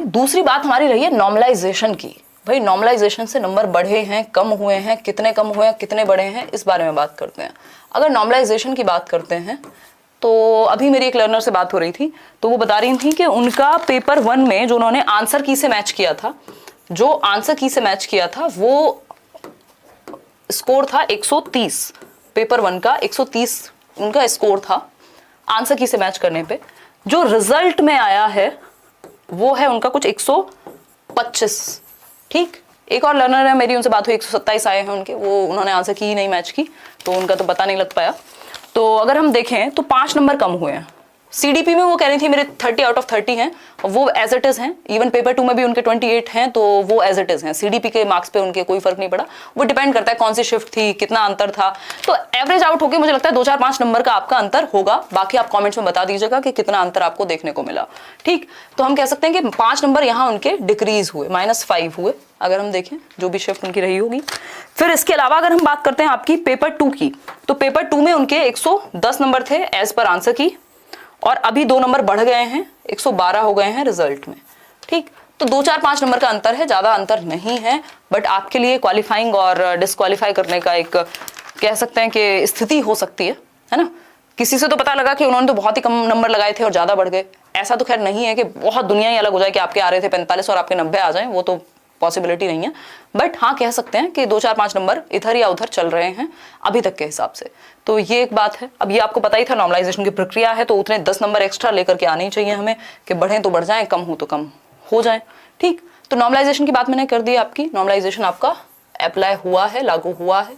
दूसरी बात हमारी रही है नॉर्मलाइजेशन की। भाई नॉर्मलाइजेशन से नंबर बढ़े हैं, कम हुए हैं, कितने कम हुए हैं, कितने बढ़े हैं, इस बारे में बात करते हैं। अगर नॉर्मलाइजेशन की बात करते हैं तो अभी मेरी एक लर्नर से बात हो रही थी, तो वो बता रही थी कि उनका पेपर 1 में जो उन्होंने आंसर की से मैच किया था, जो आंसर की से मैच किया था वो स्कोर था 130। पेपर 1 का 130 उनका स्कोर था आंसर की से मैच करने पे। जो रिजल्ट में आया है वो है उनका कुछ 125। ठीक, एक और लर्नर है मेरी, उनसे बात हुई, 127 आए हैं उनके, वो उन्होंने आंसर की ही नहीं मैच की, तो उनका तो पता नहीं लग पाया। तो अगर हम देखें तो 5 नंबर कम हुए हैं। सीडीपी में वो कह रही थी मेरे 30 आउट ऑफ 30 हैं, वो एज इट इज हैं। इवन पेपर 2 में भी उनके 28 हैं, तो वो एज इट इज हैं। सीडीपी के मार्क्स पे उनके कोई फर्क नहीं पड़ा। वो डिपेंड करता है कौन सी शिफ्ट थी, कितना अंतर था। तो एवरेज आउट होके मुझे लगता है 2, 4, 5 नंबर का आपका अंतर होगा। बाकी आप कॉमेंट्स में बता दीजिएगा कि कितना अंतर आपको देखने को मिला। ठीक, तो हम कह सकते हैं कि 5 नंबर यहाँ उनके डिक्रीज हुए, -5 हुए, अगर हम देखें जो भी शिफ्ट उनकी रही होगी। फिर इसके अलावा अगर हम बात करते हैं आपकी पेपर 2 की, तो पेपर 2 में उनके 110 नंबर थे एज पर आंसर की, और अभी 2 नंबर बढ़ गए हैं, 112 हो गए हैं रिजल्ट में। ठीक, तो 2, 4, 5 नंबर का अंतर है, ज्यादा अंतर नहीं है। बट आपके लिए क्वालिफाइंग और डिस्क्वालीफाई करने का एक कह सकते हैं कि स्थिति हो सकती है ना। किसी से तो पता लगा कि उन्होंने तो बहुत ही कम नंबर लगाए थे और ज्यादा बढ़ गए। ऐसा तो खैर नहीं है कि बहुत दुनिया ही अलग हो जाए कि आपके आ रहे थे 45 और आपके 90 आ जाए, वो तो पॉसिबिलिटी नहीं है। बट हाँ, कह सकते हैं कि 2, 4, 5 नंबर इधर या उधर चल रहे हैं अभी तक के हिसाब से। तो ये एक बात है। अब ये आपको पता ही था नॉर्मलाइजेशन की प्रक्रिया है, तो उतने 10 नंबर एक्स्ट्रा लेकर के आने ही चाहिए हमें, कि बढ़े तो बढ़ जाए, कम हो तो कम हो जाए। ठीक, तो नॉर्मलाइजेशन की बात मैंने कर दी आपकी। नॉर्मलाइजेशन आपका अप्लाई हुआ है, लागू हुआ है।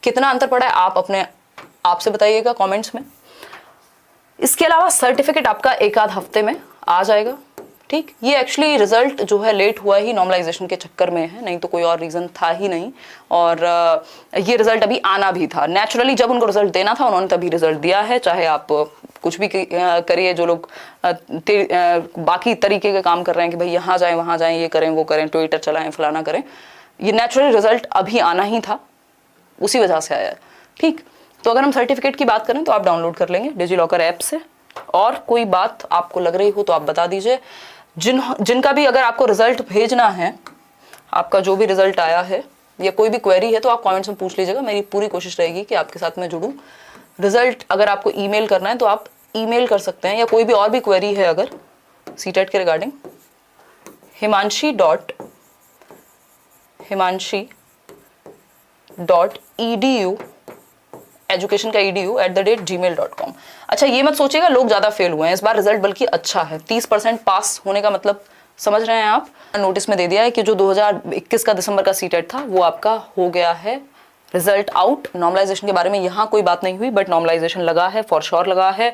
कितना अंतर पड़ा है आप अपने आप से बताइएगा कॉमेंट्स में। इसके अलावा सर्टिफिकेट आपका 1 आध हफ्ते में आ जाएगा। ठीक, ये एक्चुअली रिजल्ट जो है लेट हुआ ही नॉर्मलाइजेशन के चक्कर में है, नहीं तो कोई और रीजन था ही नहीं। और ये रिजल्ट अभी आना भी था। नेचुरली जब उनको रिजल्ट देना था उन्होंने तभी रिजल्ट दिया है। चाहे आप कुछ भी करिए, जो लोग बाकी तरीके के काम कर रहे हैं कि भाई यहाँ जाएं वहाँ जाएं, ये करें वो करें, ट्विटर चलाएं, फलाना करें, ये नेचुरली रिजल्ट अभी आना ही था, उसी वजह से आया है। ठीक, तो अगर हम सर्टिफिकेट की बात करें तो आप डाउनलोड कर लेंगे डिजिलॉकर ऐप से। और कोई बात आपको लग रही हो तो आप बता दीजिए। जिनका भी अगर आपको रिजल्ट भेजना है, आपका जो भी रिजल्ट आया है या कोई भी क्वेरी है, तो आप कमेंट्स में पूछ लीजिएगा। मेरी पूरी कोशिश रहेगी कि आपके साथ मैं जुड़ूं। रिजल्ट अगर आपको ईमेल करना है तो आप ईमेल कर सकते हैं, या कोई भी और भी क्वेरी है अगर सीटेट के रिगार्डिंग, himanshi.edu, एजुकेशन का edu@gmail.com। अच्छा, ये मत सोचिएगा लोग ज्यादा फेल हुए हैं इस बार, रिजल्ट बल्कि अच्छा है। 30% पास होने का मतलब समझ रहे हैं आप। नोटिस में दे दिया है कि जो 2021 का दिसंबर का सीटेट था वो आपका हो गया है रिजल्ट आउट। नॉर्मलाइजेशन के बारे में यहाँ कोई बात नहीं हुई, बट नॉर्मलाइजेशन लगा है, फॉर श्योर लगा है।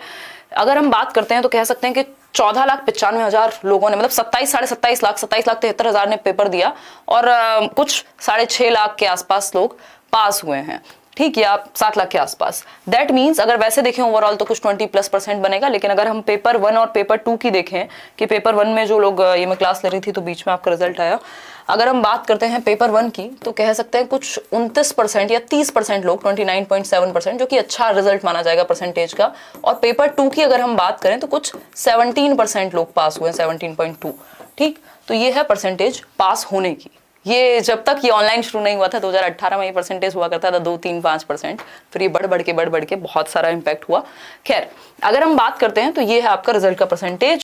अगर हम बात करते हैं तो कह सकते हैं कि 14,95,000 लोगों ने, मतलब 27 लाख 73,000 ने पेपर दिया, और कुछ 6.5 लाख के आसपास लोग पास हुए हैं। ठीक, या 7 लाख के आसपास। दैट मीन्स अगर वैसे देखें ओवरऑल तो कुछ 20+% बनेगा। लेकिन अगर हम पेपर 1 और पेपर 2 की देखें कि पेपर 1 में जो लोग, ये मैं क्लास ले रही थी तो बीच में आपका रिजल्ट आया, अगर हम बात करते हैं पेपर 1 की तो कह सकते हैं कुछ 29% या 30% लोग, 29.7%, जो कि अच्छा रिजल्ट माना जाएगा परसेंटेज का। और पेपर 2 की अगर हम बात करें तो कुछ 17% लोग पास हुए, 17.2। ठीक, तो ये है परसेंटेज पास होने की। ये जब तक ये ऑनलाइन शुरू नहीं हुआ था 2018 में, ये परसेंटेज हुआ करता था 2, 3, 5%। फिर ये बढ़ बढ़ के बहुत सारा इम्पैक्ट हुआ। खैर, अगर हम बात करते हैं तो ये है आपका रिजल्ट का परसेंटेज।